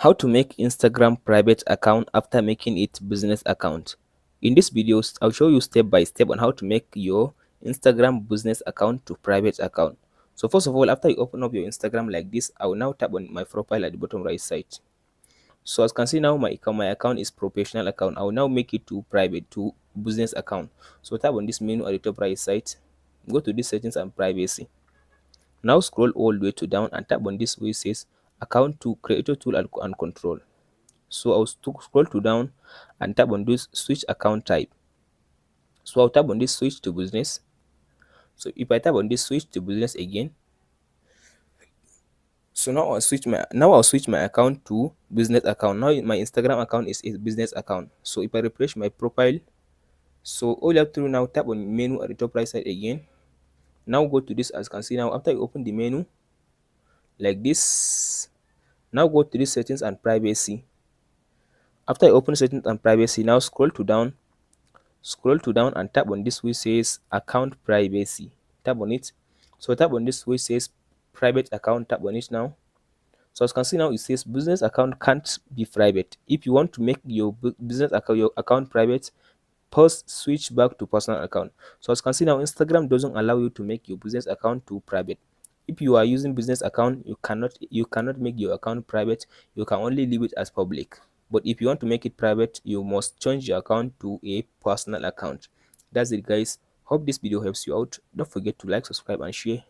How to make Instagram private account after making it business account. In this video, I'll show you step by step on how to make your Instagram business account to private account. So first of all, after you open up your Instagram like this, I will now tap on my profile at the bottom right side. So as you can see now, my account is professional account. I will now make it to private, to business account. So tap on this menu at the top right side, go to this settings and privacy. Now scroll all the way to down and tap on this where it says account to creator tool and control. So I'll scroll to down and tap on this switch account type. So I'll tap on this switch to business. So if I tap on this switch to business again, so now I'll switch my account to business account. Now my Instagram account is a business account. So if I refresh my profile, so all you have to do now, tap on menu at the top right side again. Now go to this, as you can see now, after you open the menu like this, now go to this settings and privacy. After you open settings and privacy, now scroll to down and tap on this which says account privacy. Tap on it. So tap on this which says private account. Tap on it now. So as you can see now, it says business account can't be private. If you want to make your your account private, first switch back to personal account. So as you can see now, Instagram doesn't allow you to make your business account to private. If you are using business account, you cannot make your account private. You can only leave it as public. But if you want to make it private, you must change your account to a personal account. That's it, guys. Hope this video helps you out. Don't forget to like, subscribe and share.